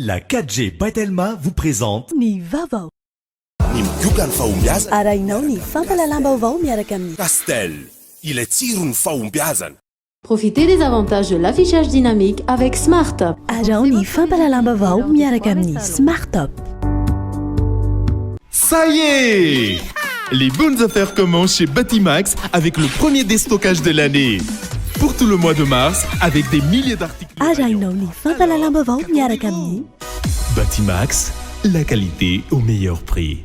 La 4G Baitelma vous présente Ny vaovao. Ny migioka ny fahombiazana. Arahinao ny fampalalam-baovao miaraka amin'ny Castel, ilay tsiro ny fahombiazana. Profitez des avantages de l'affichage dynamique avec SmartUp. Arao ny fampalalam-baovao miaraka amin'ny SmartUp. Ça y est! Les bonnes affaires commencent chez Batimax avec le premier déstockage de l'année. Pour tout le mois de mars, avec des milliers d'articles. Arahinao ny fampalalam-baovao miaraka amin'ny Batimax, la qualité au meilleur prix.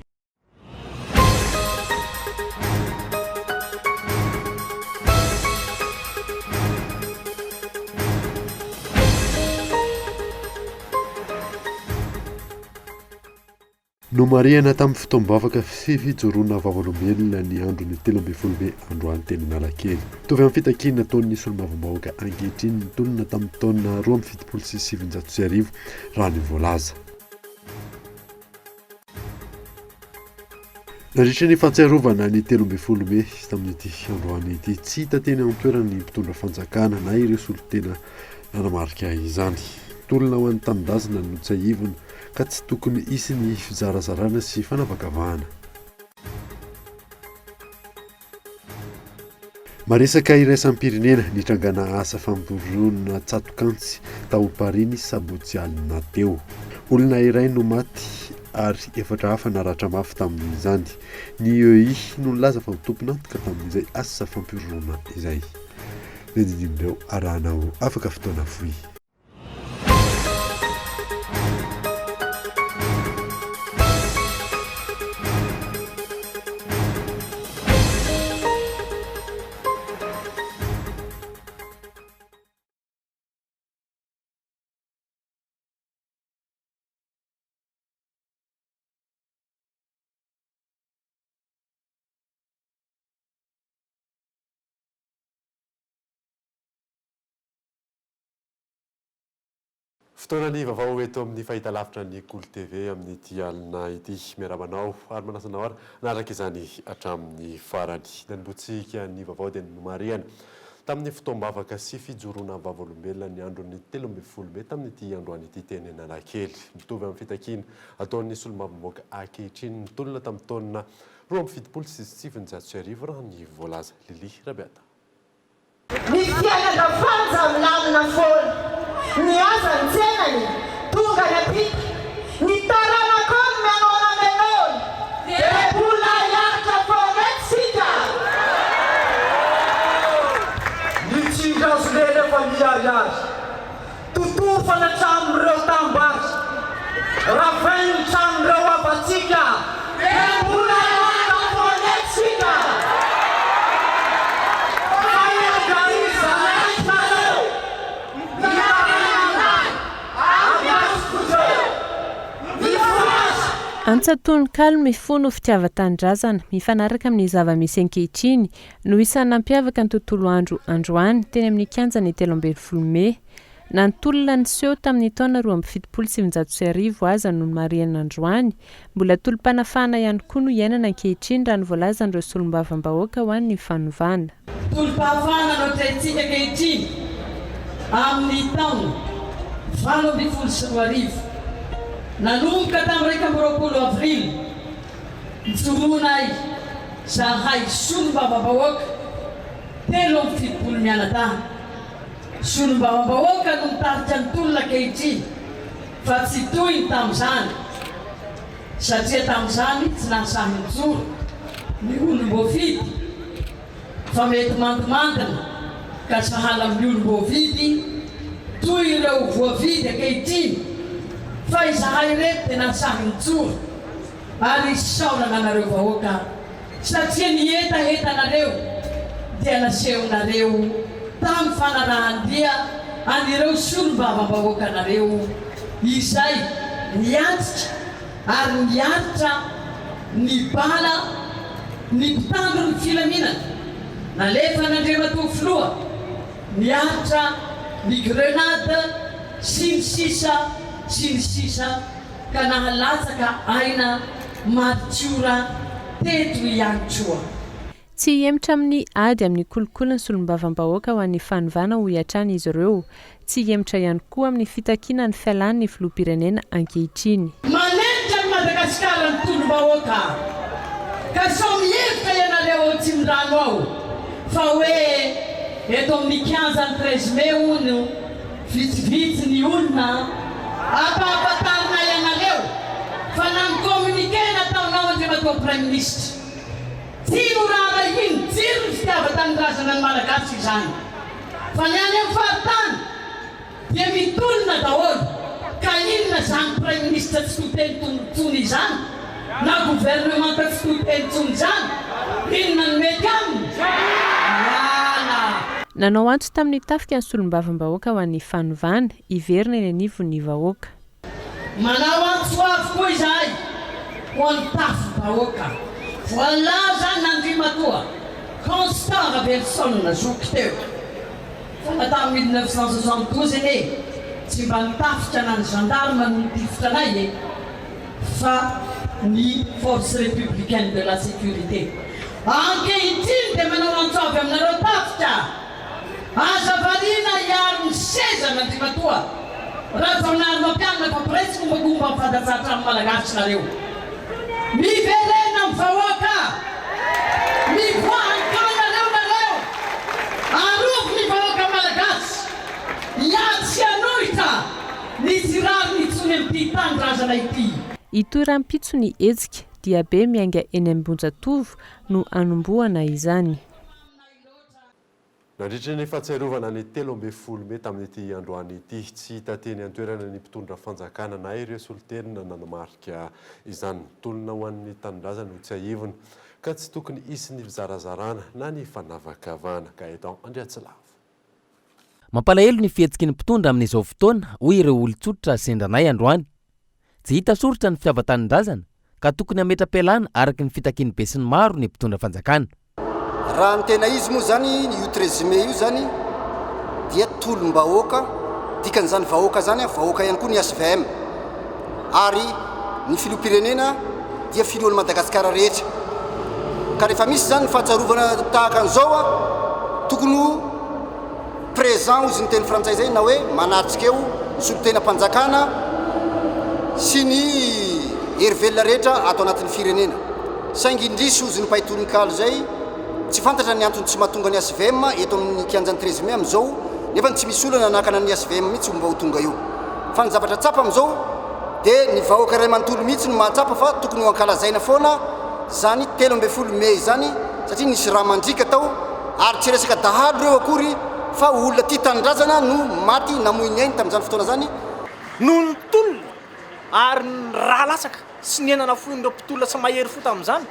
No mariana tamin'ny fotoam-bavaka sy fijoroana vavolombelona ny andro ny 13 May androany teny Analakely. Tovy amin'ny fitakiana nataon'ny solomavambahoaka ankehitriny ny tolona tamin'ny taona 2007 raha ny voalaza. Nandritra ny fantsiarovana ny 13 May tamin'ity androany ity, tsy hita teny amin'ny toerana ny mpitondra fanjakana na ireo solotena nanamarika izany. Tolona ho an'ny tanindrazana no tsaivona ka tsy tokony hisy ny fizarazarana sy fanavakavahana. Maresaka iraisam-pirenena nitrangana asa fampirona tsatokantsy taom-pariny Sabotsy alina teo. Olona iray no maty ary 4 hafa naratra mafy tamin'izany. Ny EI no nilaza fa tompon'antoka tamin'izay asa fampirona izay. Dedidindreo arahanao afaka fotoana foy. Fotoana ny vaovao eto amin'ny fahitalavitra ny Cool TV amin'ny ity alina ity miaramanao ary manasanao ary naraka izany hatramin'ny farany. Nanombotsika ny vaovao dia nomariana tamin'ny fotoam-bavaka sy fijoroana vavolombelona ny andron'ny 13 May tamin'ity androany ity teny Analakely. Mitovy amin'ny fitakiana ataon'ny solomavambahoaka ankehitriny ny tolona tamin'ny taona 2007 raha ny voalaza. Lili Rabiata. Ny fiainana lamina foana. Ny asa ny tsenany tonga ny apita ny tarana koa ny menona menona rebolina hiaritra foanetsika ny tsindrazo lena efa miary azy totoa fanatramin'ireo tambary ravainy ny tramin'ireo afatsika rebolina hiaritra foanetsika. Antsatony kalmy fono fitiavan-tanindrazana mifanaraka amin'ny zava-misy ankehitriny no isan'ny nampiavaka ny tontolo andro androany teny amin'ny kianja ny 13 May. Nantolona ny seho tamin'ny taona 2007 aza no mariana androany, mbola tolom-panafana ihany koa no iainana ankehitriny raha ny voalaza n'ireo solombavam-bahoaka ho an'ny fanovana. Tolom-pahafana no trentsika ankehitriny amin'ny taona 2024. Nanomboka tamin'ny 20 Avril nijoroana zahay solombavam-bahoaka 17 mianadahy. Solombavam-bahoaka no mitarika ny tolona ankehitriny fa tsy toy ny tamin'izany satria tamin'izany tsy nasahy mijoro ny olom-boavidy fa mety mandimandina ka tsy sahala amin'ny olom-boavidy toy ireo voavidy ankehitriny. Fa izahay reto dia nasahy mijoro ary saonana anareo vahoaka satria ny etaetanareo dia nasehonareo tamin'ny fanarahan-dia anireo solombavam-bahoaka anareo izay niatitra ary niaritra ny bala ny mpitandro ny filaminana nalefa n'Andriamantoa niaritra ny grenade sy ny sisa ka nahalatsaka aina matiora teto ihany koa. Tsy emtra amin'ny ady amin'ny kolokolony solombavam-bahoaka ho an'ny fanovana ho iatrany izy ireo. tsy hemitra ihany koa amin'ny fitakiana ny fialan'ny filoham-pirenena ankehitriny. Manenitra ny Madagasikara ny tolom-bahoaka ka sao mihevitra ianareo Tsimirano ao fa hoe eto amin'ny 15 13 mai hono vitsivitsy ny olona ampahafantarina ianareo fa na ny communiqué nataonao andriamatoa Prime Ministre. Tsiro raha iny, tsiro ny fitiavan-tanindrazana ny Malagasy izany. Fa ny any amin'ny faritany dia mitolona daholo ka inona zany Prime Ministre tsy toteny tontony izany na gouvernement tsy toteny tsony izany inona ny mety aminy. Nanao antso tamin'ny tafika ny solombavam-bahoaka ho an'ny fanovana iverina eny anivon'ny vahoaka. Manao antso avokoa izahay ho an'ny tafim-bahoaka. Voalaza n'Andriamatoa Constant Robertson nazoky teo fa natao 1972 eny tsy mba nitafitra na ny gendarme no nitifitra anay fa ny force républicaine de la sécurité. Ankehitriny dia manao antso avy aminareo tafitra aza variana hiaro ny seza n'Andriamatoa raha zaonary mampianana fa presque mombamomba mifantazatra amin'ny Malagasy nareo. Miverena amin'ny vahoaka, mivoahan-kanareo nareo, arovy ny vahoaka Malagasy, hiady sy hanohitra ny tsirary nitsony amin'ity tanindrazana ity. Itoy rahampitso ny hetsika dia be miainga eny Ambonjatovo no anombohana izany. Nandritra ny fahatsiarovana ny 13 Mai tamin'ity androany ity tsy hita teny an-toerana ny mpitondra fanjakana na ireo solitenina nanamarika izany tolona ho an'ny tanindrazana ho tsy ahivona ka tsy tokony isy ny fizarazarana na ny fanavakavana ka eto Andriatsilavo. Mampalahelo ny fihetsiky ny mpitondra amin'izao fotoana hoy ireo olon-tsotra sendranay androany. Tsy hita soritra ny fitiavan-tanindrazana ka tokony hametra-pialana araky ny fitakiany be sy ny maro ny mpitondra fanjakana. Raha ny tena izy moa zany io 13 mai io zany dia tolom-bahoaka dikan'izany vahoaka zany vahoaka ihany koa ny SVM ary ny filoham-pirenena dia filohan'ny Madagasikara rehetra ka rehefa misy zany ny fahatsarovana tahaka an'izao tokony présent ozy ny teny frantsay zay na hoe manatrika eo ny solitenam-panjakana sy ny herivelona rehetra atao anatin'ny firenena saingy indrisy ozy ny mpaitononkalo zay tsy fantatra ny antony tsy mahatonga ny SVM eto amin'ny 15 13 mai amin'izao nefa tsy misy olana nakana ny SVM mihitsy mba ho tonga io fa ny zavatra tsapa amin'izao dia ny vahoaka iray manontolo mihitsy no mahatsapa fa tokony ho ankalazaina foana zany 13 Mai zany satria nisy raha mandrika tao ary tsy resaka dahalo reo akory fa olona tia tanindrazana no maty namoiny ainy tamin'izany fotoana zany noho ny tolona ary ny raha lasaka sy ny enana foin'ireo mpitolona tsy mahery fo tamin'izany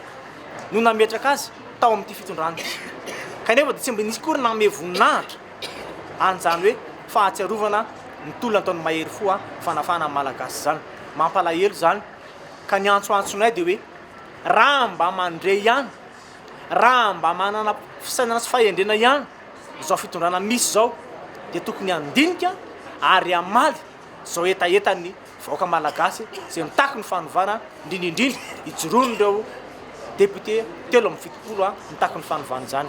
no nametraka azy tao amin'ity fitondrana ity kanefa dia tsy mba nisy kory nanome voninahitra an'izany hoe fahatsiarovana ny tolona ataony mahery fo fanafana malagasy zany mampalahelo zany ka ny antsoantsonay dia hoe raha mba mandre ihany raha mba manana fisainana sy fahendrena ihany izao fitondrana misy zao dia tokony andinika ary amaly zao etaetany vahoaka malagasy izay mitaky ny fanovana indrindrindrindra ijoroan'ireo député 17 mitaky ny fanovana zany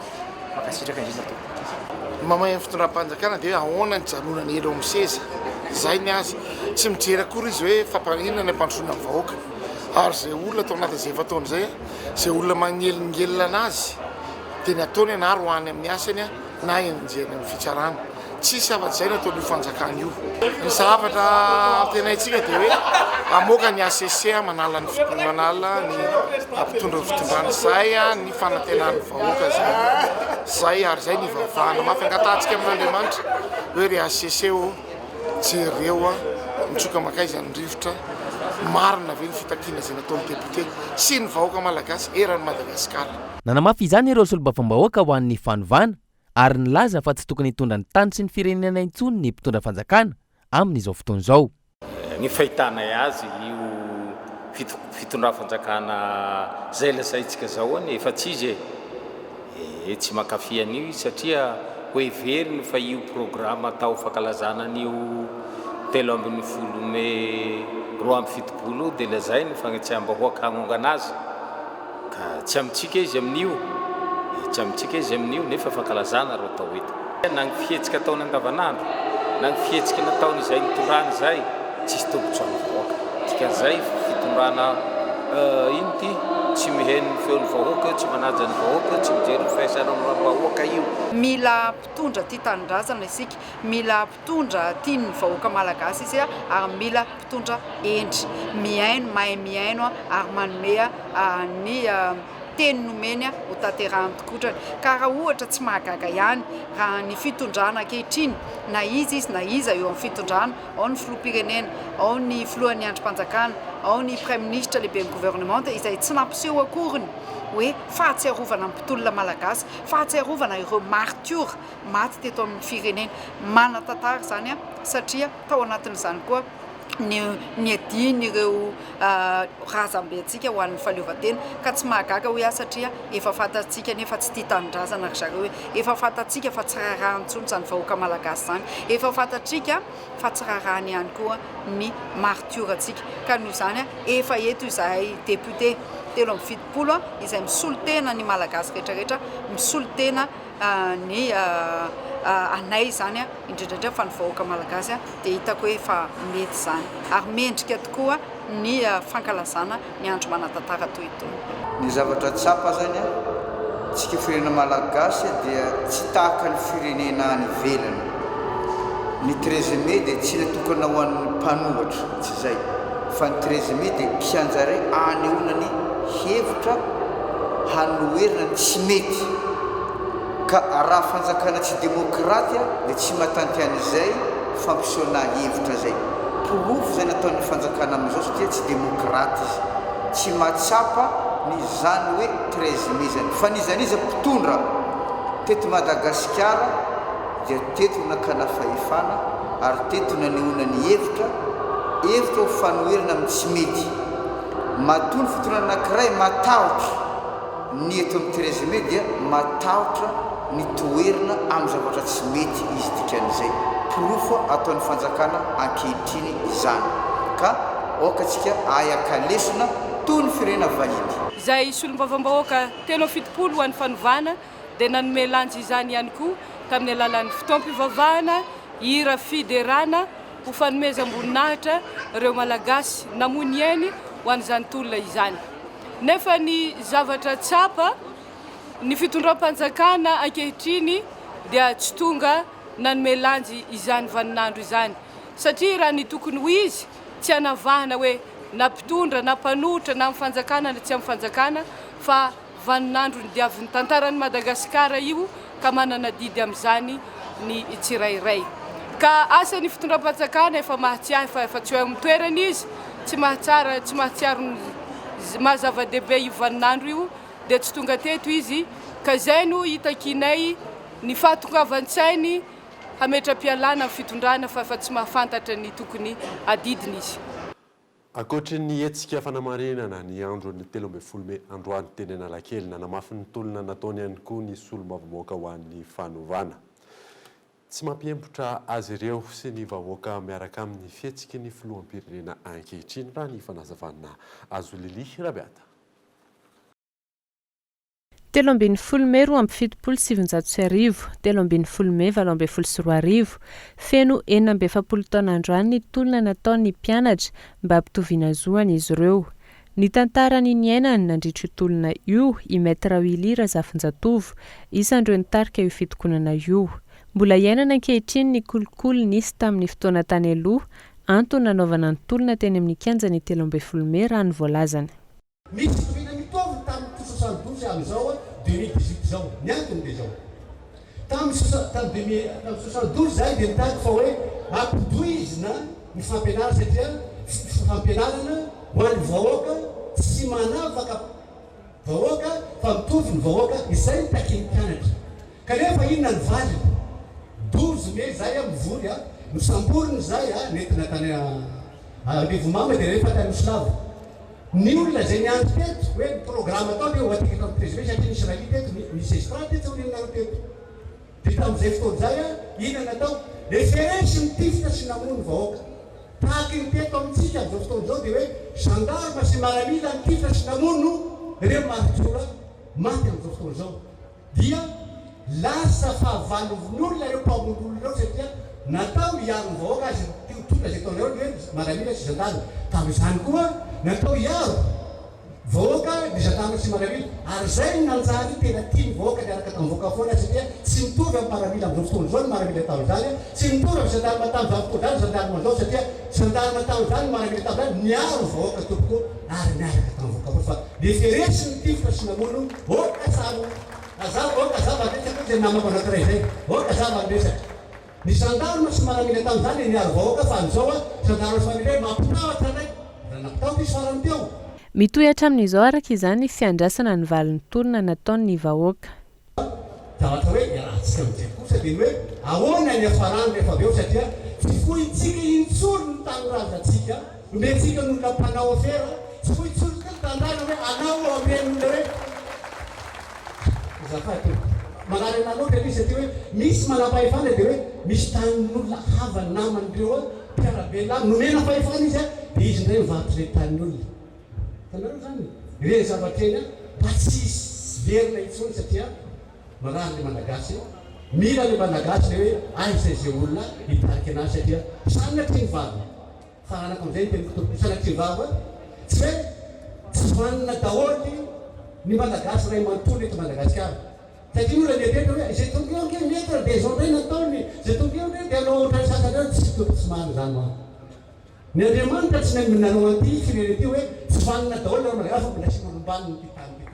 makasitraka indrindra to mamay ny fitondram-panjakana dia ahoana ny janonana elo amin'ny seza zay ny azy tsy mijery akory izy hoe fampanina ny ampandrosoana ny vahoaka ary zay olona atao anatin'izay efa-taona zay zay olona magnelingelina anazy dia ny ataony anaro hoany amin'ny asany na enjeny amin'ny fitsarana tsisy afa-tsy zay no ataon'io fanjakana io ny zavatra tena itsika dia hoe amoaka ny ACC manala ny manala ny mpitondra fitondrana zay ny fanantenan'ny vahoaka zay ary zay ny vavahana mafy angatahantsika amin'Andriamanitra hoe ry ACC jereo mitsoka makaizany rivotra marina ve ny fitakiana zay nataon'ny député sy ny vahoaka malagasy eran'ny Madagasikara. Nanamafy izany ireo solombavam-bahoaka ho an'ny fanovana ary nilaza fa tsy tokony hitondra ny tany sy ny firenena intsony ny mpitondra fanjakana amin'izao fotoana izao. Ny fahitanay azy io fitondram-fanjakana zay lasaitsika zao efa tsy izy tsy mankafy an'io satria ho everiny fa io programme atao fankalazana an'io 13 Mai 2017 dia lazay ny fagnatsiam-bahoaka hagnongana azy ka tsy amintsika izy amin'io tsy amintsika izy amin'io nefa fankalazana ro atao eto na ny fihetsika ataony andavanandro na ny fihetsika nataony izay nitondrana izay tsisy tombotso amin'ny vahoaka dikan'izay fitondrana ino ty tsy miheno ny feon'ny vahoaka tsy manaja ny vahoaka tsy mijery ny fiasanan'ny vahoaka io mila mpitondra tia tanindrazana isika mila mpitondra tia ny vahoaka malagasy izy ary mila mpitondra endry miaino mahay miaino ary manome ny teny nomeny ho tanterahany tokotrany ka raha ohatra tsy mahagaga ihany raha ny fitondrana ankehitriny na izy na iza eo amin'ny fitondrana ao ny filoham-pirenena ao ny filohan'ny androm-panjakana ao ny premier ministre lehibe ny gouvernement izay tsy nampiseho akoriny hoe fahatsiarovana amin'ny mpitolona malagasy fahatsiarovana ireo martyr maty teto amin'ny firenena manan-tantara zany satria tao anatin'izany koa ny adiny ireo razambentsika ho an'ny fahaleovantena ka tsy mahagaga hoe satria efa fantatsika nefa tsy tia tanindrazana ry zareo hoe efa fantatsika fa tsy rarahany intsony zany vahoaka malagasy zany efa fantatsika fa tsy rarahany ihany koa ny martyratsika ka noho izany efa eto izahay député 370 izay misolo tena ny malagasy rehetrarehetra misolo tena ny anay zany indrindrandra fa ny vahoaka malagasy dia hitako hoe fa mety zany ary mendrika tokoa ny fankalazana ny andro manatantara toy itony ny zavatra tsapa zany tsika firenena malagasy dia tsy tahaka ny firenena any ivelany ny 13 mai dia tsy natokana ho an'ny mpanohatra tsy zay fa ny 13 mai dia mpianjare anehoana ny hevitra hanoherina ny tsy mety ka raha fanjakana tsy demokraty dia tsy mahatanty an'izay fampisehoana hevitra zay pirofo zay nataon'ny fanjakana amin'izao satria tsy demokraty izy tsy mahatsapa ny zany hoe 13 mai zany fa nizaniza mpitondra teto Madagasikara dia teto nakana fahefana ary teto nanehoana ny hevitra ho fanoherina amin'ny tsy mety matoa ny fitondrana anankiray matahotra ny eto amin'ny 13 mai dia matahotra ny toerina amin'ny zavatra tsy mety izy dikan'izay pirofo ataon'ny fanjakana ankehitriny izany ka okantsika ahakalesona toy ny firenena vahiny izay solom-bavambahoaka 370 ho an'ny fanovana dia nanome lanjy izany ihany koa tamin'ny alalan'ny fotoam-pivavahana hira fiderana ho fanomezam-boninahitra ireo malagasy namony eny ho an'izany tolona izany nefa ny zavatra tsapa ny fitondram-panjakana ankehitriny dia tsy tonga nanome lanjy izany vaninandro izany satria raha ny tokony ho izy tsy hanavahana hoe na mpitondra na mpanohitra na amin'ny fanjakana na tsy amin'ny fanjakana fa vaninandro ny diavin'ny tantaran'ny Madagasikara io ka manana didy amin'izany ny tsirairay ka asan'ny fitondram-panjakana efa mahatsiahy fa efa tsy eo amin'ny toerana izy tsy mahatsiaro mahazava-dehibe io vaninandro io dia tsy tonga teto izy ka zay no hitakinay ny fahatongavan-tsainy hametram-pialana amin'ny fitondrana fa efa tsy mahafantatra ny tokony adidiny izy ankoatry ny hetsika fanamarinana ny andron'ny 13 mai androany teny Analakely nanamafy ny tolona nataony ihany koa ny solom-bavambahoaka ho an'ny fanovana tsy mampiempotra azy ireo sy ny vahoaka miaraka amin'ny fihetsiky ny filoham-pirenena ankehitriny raha ny fanazavana azo lili rabiata 13 mai 2017 13 mai 2024 feno 470 taona androany ny tolona nataon'ny mpianatra mba hampitoviana zoany izy ireo ny tantarany ny ainany nandritry tolona io i maître Willy Razafinjatovo isandreo nitarika io fitokonana io mbola iainana ankehitriny ny kolikoly nisy tamin'ny fotoana tany aloha antony nanaovana ny tolona teny amin'ny kianjany 13 mai raha ny voalazany amizao 2018 zao niantony dia zao tamin'ny 72 zay dia nitady fa hoe ampidoizina ny fampianarana satria fampianarana ho an'ny vahoaka tsy manavaka vahoaka fa mitovy ny vahoaka izay nitaky ny mpianatra kanefa inona ny valiny 12 mai zay mivory misamboriny zay nentina tany Rivomamba dia rehefa tany Mosilavo ny olona zay niandry teto hoe ny programme atao dia ho atika tamin'ny 13 mai satria nisy raha teto misy estrade teto ninaro teto dia tamin'izay fotoana zay inona natao referensy mitifitra sy namony vahoaka tahaky ny teto amintsika amin'izao fotoana zao dia hoe gendarme sy maramila mitifitra sy namono ireo maritora maty amin'izao fotoana zao dia lasa fahavalovin'ny olona ireo mpamondolo ireo satria natao hiaro ny vahoaka azy tonga zay taonareo hoe maramila sy zandana tamin'izany koa natao hiaro vahoaka ny zandana sy maramila ary zay nanjary tena tia ny vahoaka niaraka tamin'ny vahoaka foana satria tsy mitovy amin'ny maramila amin'izao fotoana zao ny maramila tamin'izany tsy mitovy amin'ny zandarma tamin'izao fotoana zany zandarma zao satria zandarma tamin'izany maramila tamin'izany miaro vahoaka tompoko ary miaraka tamin'ny vahoaka foana fa le feresy ny tifitra sy namono oka saro azava oka zava andresaka zay namako anankiray zay oka zava andresaka ny zandarma sy maramila tamin'izany niaro vahoaka fa an'izao a zandarma sy maramila mampitahotra anay raha nampitahotra izy farany teo mitohatra amin'izao araka izany fiandrasana ny valiny tolona nataony vahoaka zavatra hoe iarahantsika amin'izay kosa dia ny hoe ahoana ny afarany rehefa avy eo satria tsy fohitsika intsory ny tanorazantsika omentsika n'olona mpanao afera tsy fohitsy tandrana hoe anao amen'olona hoe zafady manary analoatra izy satria hoe misy manam-pahefana dia hoe misy tanin'olona havany namanyireo mpiarabela nomena fahefana izy a dia izy ndray mivarotra le tanin'olona tanareo zany ireny zavatra eny a mba tsisy verina intsony satria marary le malagasy mila le malagasy le hoe aiza zay olona hitariky anazy satria sanatry ny vava faranaka am'izay ny sanatry ny vava tsy hoe tsy manana daholy ny malagasy ray manontolo eto Madagasikara satria olona lehibe hoe zay tombeo nke mety dia zao ndray nataony zay tombeo ndray dia anao ohatrany sasany eo tsy toko tsy mahany zany maa ny andriamanitra tsy nanao an'ity fireny ty hoe tsy manana daholy na malagasy fa mbola sy olombaniny ty tany ty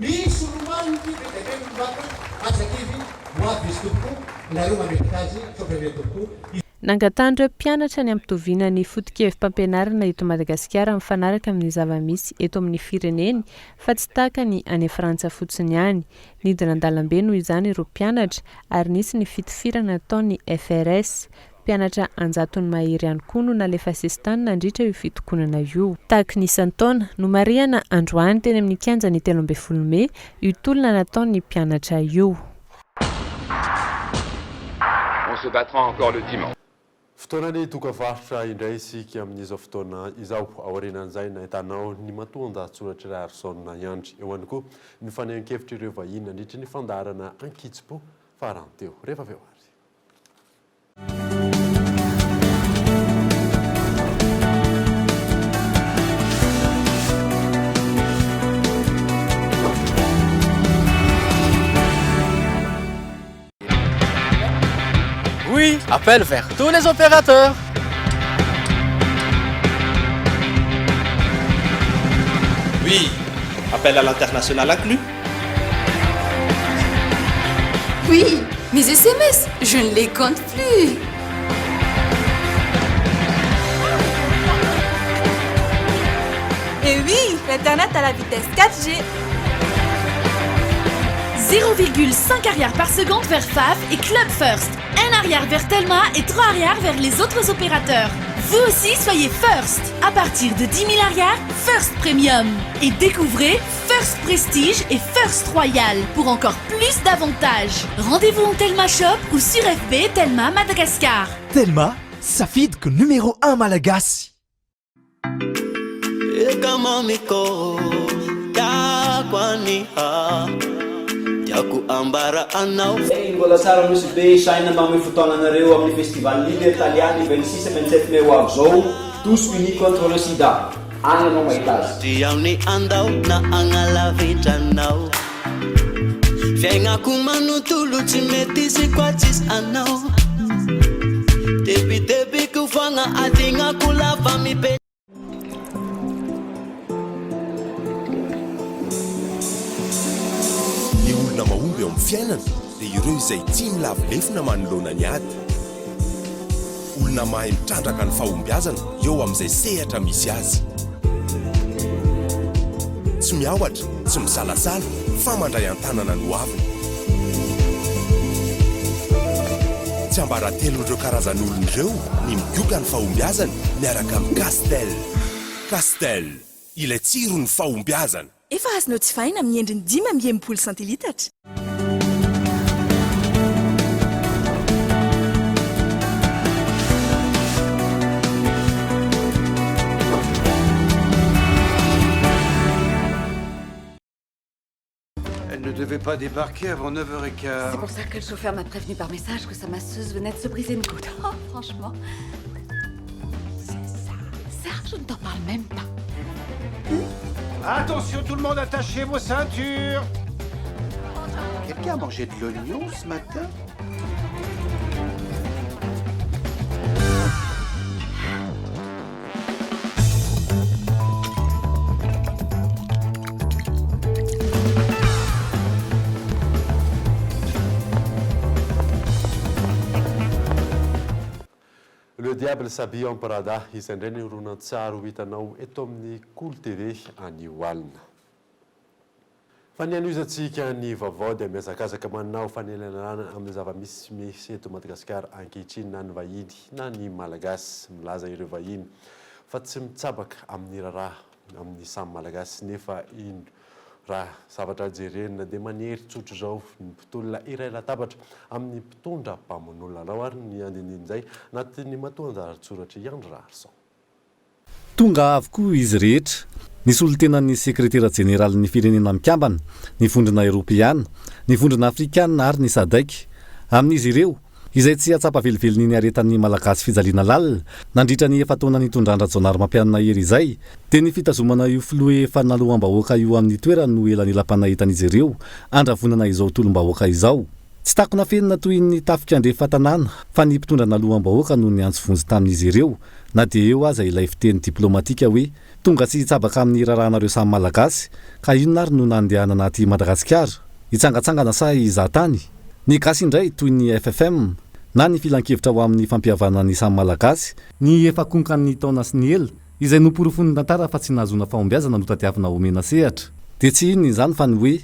misy olombaniny ty dia dia olombaka azakivy hoavy izy tompoko nareo mametraka azy sofrele tompoko nangatandreo mpianatra ny ampitoviana ny foto-kevim-pampianarana eto Madagasikara mifanaraka amin'ny zava-misy eto amin'ny fireneny fa tsy tahaka ny any Frantsa fotsiny ihany nidina an-dalambe noho izany ireo mpianatra ary nisy ny fitifirana ataony FRS mpianatra anjatony mahery ihany koa no nalefa sesitany nandritra io fitokonana io tahaka ny isan-taona no mariana androany teny amin'ny kianja ny 13 Mey io tolona nataony mpianatra io. On se battra encore le dimanche. Fotoanany tokavarotra indray isika amin'izao fotoana izao aorianan'izay nahitanao ny matonda tsoratra iray Arsona Iandry eo ihany koa ny fanehan-kevitra ireo vahiny nandritra ny fandarana Ankitsipo farany teo rehefa avy eo ary. Oui, appel vers tous les opérateurs. Oui, appel à l'international inclus. Oui, mes SMS, je ne les compte plus. Et oui, l'Internet à la vitesse 4G. 0,5 arrière par seconde vers Faf et Club First. 1 arrière vers Telma et 3 arrière vers les autres opérateurs. Vous aussi soyez First. À partir de 10 000 arrières, First Premium. Et découvrez First Prestige et First Royal pour encore plus d'avantages. Rendez-vous en Telma Shop ou sur FB Telma Madagascar. Telma, Safidko numéro 1 Malagasy. Tiako ambara anao mbola tsara misy be saina mamy fotoananareo amin'ny festival Ligue Italiani 26 et 27 mai ho avy zao tous unis contre le sida any anao mahita azy tiaony andao na agnalavitranao fiaignako manontolo tsy mety sy koa tsisy anao debidebiko fagna adignako lava mipe olona mahomby eo amin'ny fiainana dia ireo izay tia milavilefina manoloana ny ady olona mahay mitrandraka ny fahombiazana eo amin'izay sehatra misy azy tsy miaohatra tsy misalasala fa mandray an-tanana no aviny tsy ambaratelon'ireo karazan'olon'ireo ny migioka ny fahombiazana miaraka amin'ny Castel. Castel, ilay tsiro ny fahombiazana. Efa azonao jifaina amin'ny endriny 5 centilitatra. Elle ne devait devez pas débarquer avant 9h15. C'est pour ça que le chauffeur m'a prévenu par message que sa masseuse venait de se briser une côte. Oh, franchement. C'est ça. Serge, je ne t'en parle même pas. Attention tout le monde, attachez vos ceintures. Quelqu'un a mangé de l'oignon ce matin? Le diable s'habille en Prada, izay indray ny horonan-tsary ho hitanao eto amin'ny Cool TV any Oalina. Fa ny an'izantsika ny vaovao dia miazakazaka manao fanelanana amin'ny zava-misy misy eto Madagasikara ankehitriny na ny vahiny na ny malagasy, milaza ireo vahiny fa tsy mitsabaka amin'ny raharaha amin'ny samy malagasy nefa ino raha zavatra jerena dia manery tsotro zao ny mpitolona iray latabatra amin'ny mpitondra mpamonolona lao ary ny andinin'izay anatin'ny matonda aritsoratra Andro Raharson. Tonga avokoa izy rehetra. Nisy olo-tenan'ny sekretera jeneraly ny firenena mikambana, ny vondrona Eoropeana, ny vondrona Afrikana ary ny SADC. Amin'izy ireo izay tsy atsapa veliveliny ny aretan'ny malagasy fijaliana lalina nandritra ny efa taona nitondrandra Jaonary Mampianina Hery izay dia ny fitazomana io filoha efa naloham-bahoaka io amin'ny toerana no elan'elam-panahitan'izy ireo andravonana izao tolom-bahoaka izao. Tsy takona fenina toy ny tafika andrefa tanàna fa ny mpitondra naloham-bahoaka no ny antso vonjy tamin'izy ireo na dia eo aza ilay fiteny diplomatika hoe tonga tsy hitsabaka amin'ny rarahanareo samy malagasy ka inona ary no nandehana anaty Madagasikara hitsangatsangana sa izatany. Ny gasy indray toy ny FFM na ny filan-kevitra ho amin'ny fampihavana ny samy malagasy ny efa konkan'ny taona sy ny ela izay noporofony tantara fa tsy nahazona fahombiazana no tadiavina omena sehatra. Dia tsy inona izany fa ny hoe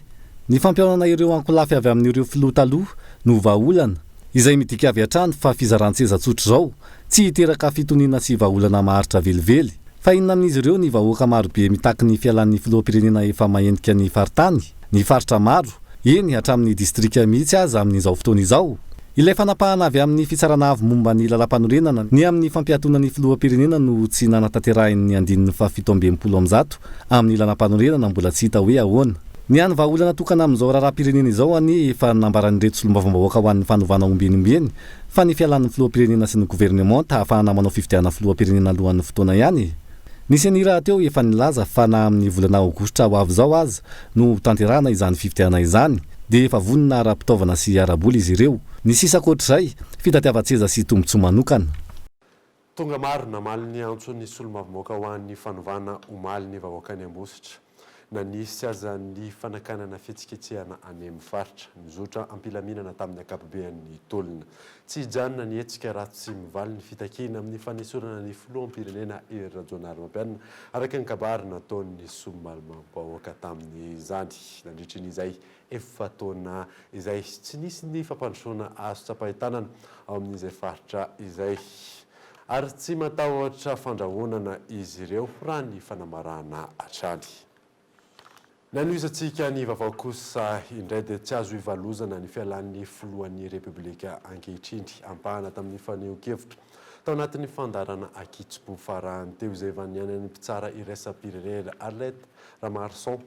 ny fampihaonana ireo ankolafy avy amin'ireo filoha taloha no vahaolana izay midika avy hatrany fa fizaran-tseza tsotra zao tsy hiteraka fitoniana sy vahaolana maharitra velively. Fa inona amin'izy ireo ny vahoaka marobe mitaky ny fialan'ny filoham-pirenena efa mahendrika ny faritany, ny faritra maro, eny hatramin'ny distrika mihitsy aza amin'izao fotoana izao. Ilay fanapahana avy amin'ny fitsarana avy momba ny lalam-panorenana ny amin'ny fampiatonan'ny filoham-pirenena no tsy nanatanterahin'ny andinin'ny fa 720 amin'ny lalam-panorenana mbola tsy hita hoe ahoana. Ny any vahaolana tokana amin'izao raharam-pirenena izao ani efa nambaran'ireto solombavambahoaka ho an'ny fanovana ombenimbeny fa ny fialan'ny filoham-pirenena sy ny gouvernement ahafahana manao fifidiana filoham-pirenena alohan'ny fotoana ihany. Nisy ny raha teo efa nilaza fa na amin'ny volana aogositra ho avy zao aza no tanterahana izany fifidiana izany dia efa vonina ara-pitaovana sy ara-bola izy ireo. Ny sisa ankoatr'izay fitatiavan-tseza sy tombontsoa manokana. Tonga maro namaly ny antso ny solombavambahoaka ho an'ny fanovana omaly ny vahoaka ny Ambositra. Nanisy aza ny fanakanana fihetsiketsehana any amin'ny faritra nizotra ampilaminana tamin'ny akapobean'ny tolona. Tsy hijanona ny hetsika raha tsy mivaly ny fitakina amin'ny fanesorana ny filoham-pirenena Hery Jaonary Mampianina araka ny kabary nataon'ny solombavambahoaka tamin'izany. Nandritran'izay efa taona izay tsy nisy ny fampandrosoana azo tsapahitanana ao amin'izay faritra izay ary tsy matahotra fandrahonana izy ireo raha ny fanamarana hatrany. Nanoizatsika ny vaovao kosa indray dia tsy azo ivalozana ny fialan'ny filohan'ny Repoblika ankehitriny ampahana tamin'ny faneho-kevitra tao anatin'ny fandarana Akitsy-Po farany teo izay vanianan'ny mpitsara iraisam-pirenena Arlette Ramarson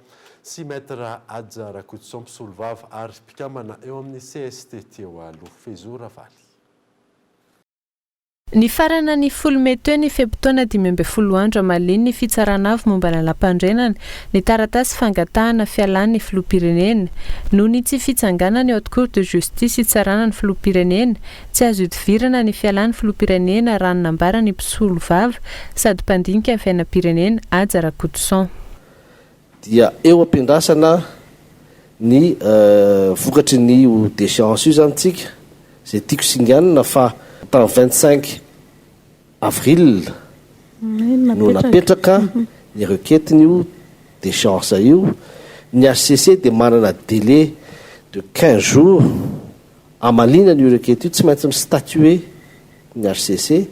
sy Maître Adja Rakotson mpisolovava ary mpikambana eo amin'ny CST teo aloha Fezora Valy. Ny farana ny folo-mety ny febotona 12 andro amaliny ny fitsarana avy momba lalam-pandrenana ny taratasy fangatahana fialan'ny filoham-pirenena noho ny tsy fitsanganana eo Cour de justice hitsarana ny filoham-pirenena tsy azo idivirana ny fialan'ny filoham-pirenena raha nambara ny mpisolovava sady mpandinika ny fiainam-pirenena Adja Rakotson. Dia eo ampiandrasana ny vokatry ny déchéance io zany tsika zay tiako singanina fa tamin'ny 25 avril no napetraka ny requêtiny io déchéance io ny HCC dia manana délai de 15 jours amalinana io requête io tsy maintsy mistatue ny HCC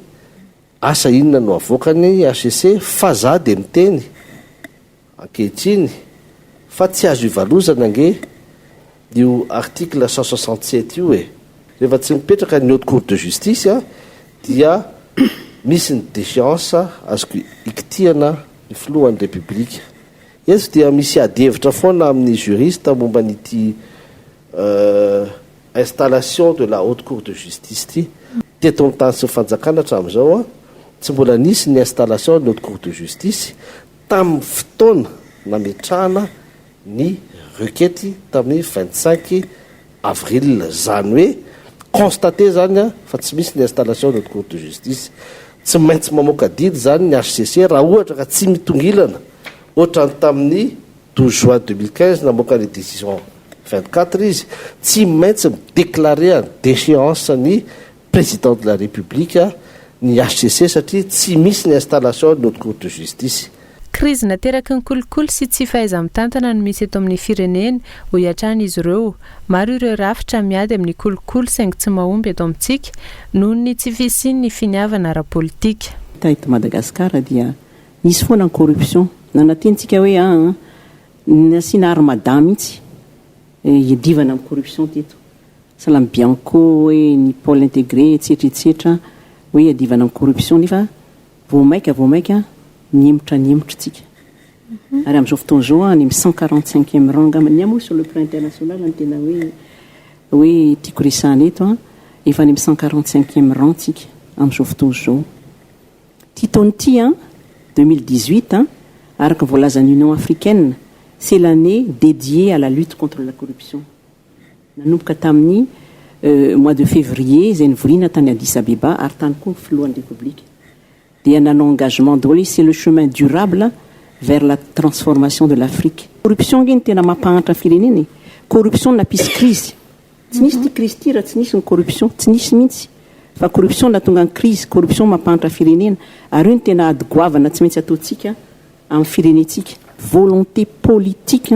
asa inona no avoakany HCC fa za dia miteny ankehitriny fa tsy azo ivalozana nge io article 167 io rehefa tsy mipetraka ny haute cour de justice dia misy ny déchéance azoko ikitiana ny filohan'ny république ezo dia misy ady hevitra foana amin'ny juriste momba nyity installation de la haute cour de justice ty teto ny tany sy fanjakana hatramin'izao a tsy mbola nisy ny installation ny haute cour de justice tamin'ny fotoana nametrahana ny requety tamin'ny 25 avril zany hoe constaté zany a fa tsy misy ny installation de haute cour de justice tsy maintsy mamoaka didy zany ny HCC raha ohatra ka tsy mitongilana ohatrany tamin'ny 12 juin 2015 namoaka ny décision 24 izy tsy maintsy midéclaré en déchéance ny président de la République ny HCC satria tsy misy ny installation de haute cour de justice. Krizy nateraky ny kolikoly sy tsy fahaiza-mitantana no misy eto amin'ny firenena ho iatrany izy ireo. Maro ireo rafitra miady amin'ny kolikoly saingy tsy mahomby eto amintsika noho ny tsy fisian'ny finiavana ara-politika. Eto Madagasikara dia nisy foana ny corruption. Nanatentsika hoe nasiana armada mihitsy iadivana amin'ny corruption teto. Salamy Bianco hoe ny pôle intégré etsetera hoe iadivana amin'ny corruption nefa vomaika niemitra tsika. Ary amin'izao fotoana izao ny 145e rang ny amoa sur le plan international ny tena hoe tiako resahana eto efa ny 145e rang tsika amin'izao fotoana izao. Ty taona ty 2018 araka voalazan'ny Union africaine, c'est l'année dédiée à la lutte contre la corruption. Nanomboka tamin'ny mois de février izay nivorina tany Addis Abeba ary tany koa filohan'ny République. Et un engagement de c'est le chemin durable vers la transformation de l'Afrique. Corruption ngeny tena mampahatra firenena. Corruption napisy crise. Tsy nisy ty crise ty raha tsy nisy ny corruption, tsy nisy mihitsy. Fa corruption natonga ny crise, corruption mampahatra firenena. Ary io ny tena ady goavana tsy maintsy ataontsika amin'ny firenentsika. Volonté politique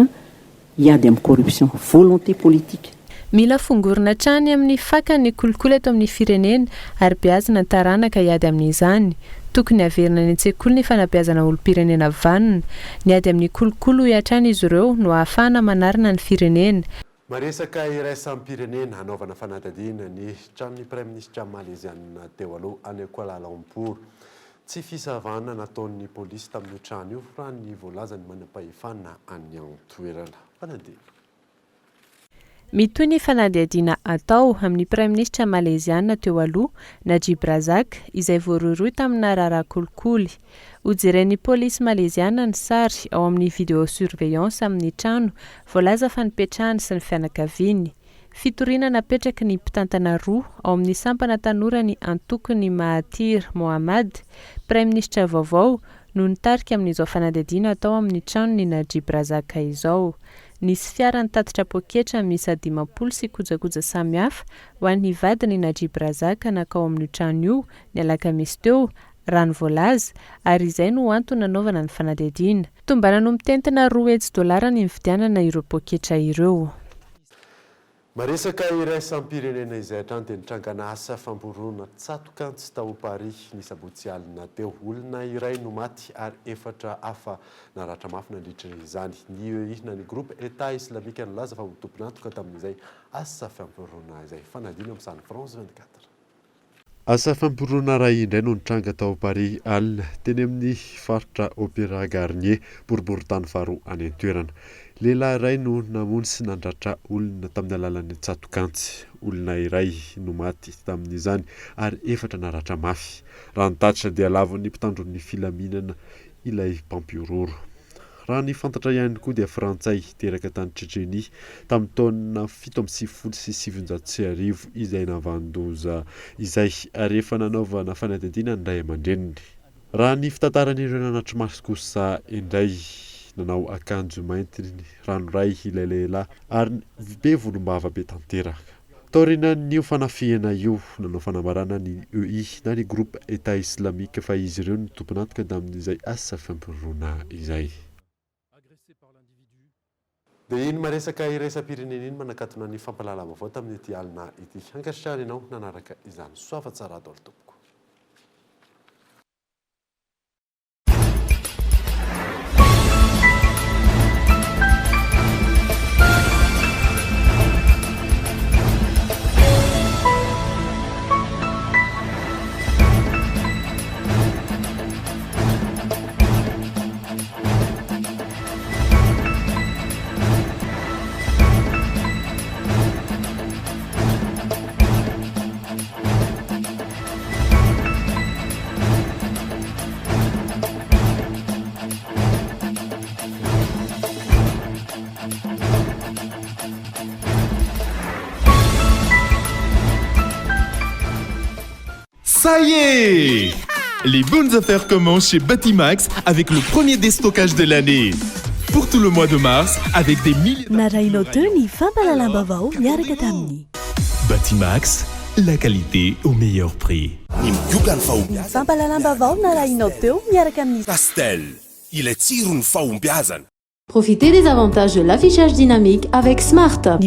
iady amin'ny corruption. Volonté politique. Mila fongorina trany amin'ny fakany kolikoly eto amin'ny firenena ary beazina taranaka iady amin'izany. Tokony averina ny an-tsekoly ny fanabeazana olo-pirenena vanina ny ady amin'ny kolikoly ho iatrany izy ireo no ahafahana manarina ny firenena. Maresaka iraisam-pirenena hanaovana fanadadiana ny tramin'ny Prime Ministre Malaisiana teo aloha any Kuala Lumpur. Tsy fisavana nataon'ny polisy tamin'ny trano io raha ny voalazany manam-pahefana any an-toerana. Fanadina. Mitoy ny fanadihadiana atao amin'ny Prime Ministre Malaisiana teo aloha Najib Razak izay voaroiroy tamina raharaha kolikoly. Hojeren'ny polisy Malaisiana ny sary ao amin'ny vidéosurveillance amin'ny trano voalaza fa nipetrahany sy ny fianakaviany. Fitoriana napetraky ny mpitantana roa ao amin'ny sampana tanora ny antokony Mahathir Mohamad, Prime Ministre vaovao no nitarika amin'izao fanadihadiana atao amin'ny trano ny Najib Razak izao. Nisy fiara nitatitra poketra misy 50 sy kojakoja samihafa ho an'ny vadiny Najib Razak nakao amin'ny trano io ny alakamisy teo rano voalaza ary izay no antony nanaovana ny fanadihadiana. Tombana no mitentina $2 ny vidianana ireo poketra ireo. Maresaka iraisam-pirenena izay hatrany dia nitrangana asa famporona tsatokantsy tao Paris ny sabotsy alina teo. Olona iray no maty ary 4 hafa naratra mafy nandritra izany. Ny ihina ny groupe État islamique nolaza fa mitompinantoka tamin'izay asa famporona izay. Fanadina amin'ny San France 24. Asa famporona iray indray no nitranga tao Paris alina teny amin'ny faritra Opéra Garnier boriboritany faharoa any an-toerana. Lehilahy iray no namony sy nandratra olona tamin'ny alalan'ny tsatokantsy. Olona iray no maty tamin'izany ary 4 naratra mafy. Raha nitatitra dia lavon'ny mpitandron'ny filaminana ilay mpampiororo. Raha ny fantatra ihany koa dia Frantsay teraka tany Tchétchénie tamin'ny taona 770 izay navandoza izay ary efa nanaovana fanadihadiana ny ray aman-dreniny. Raha ny fitantaran'ireo nanatry maso kosa indray nanao akanjo mainty ranoray ilay lehilahy ary be volombava be tanteraka. Taorian'io fanafihana io nanao fanambarana ny EI na ny groupe État islamique fa izy ireo ny tomponantoka tamin'izay asa famporona izay. Dia iny maresaka iraisam-pirenena iny manakatona ny fampalalama-baovao tamin'ity alina ity. Ankasitrahana ianao nanaraka izany. Soava tsara daholo tompoko. Ça y est! Les bonnes affaires commencent chez Batimax avec le premier déstockage de l'année. Pour tout le mois de mars, avec des milliers... Batimax, la qualité au meilleur prix. Castel, il est tirun fahombiazana. Profitez des avantages de l'affichage dynamique avec SmartUp.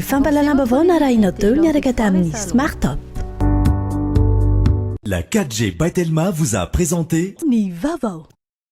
La 4G by Telma vous a présenté Ni Vavo.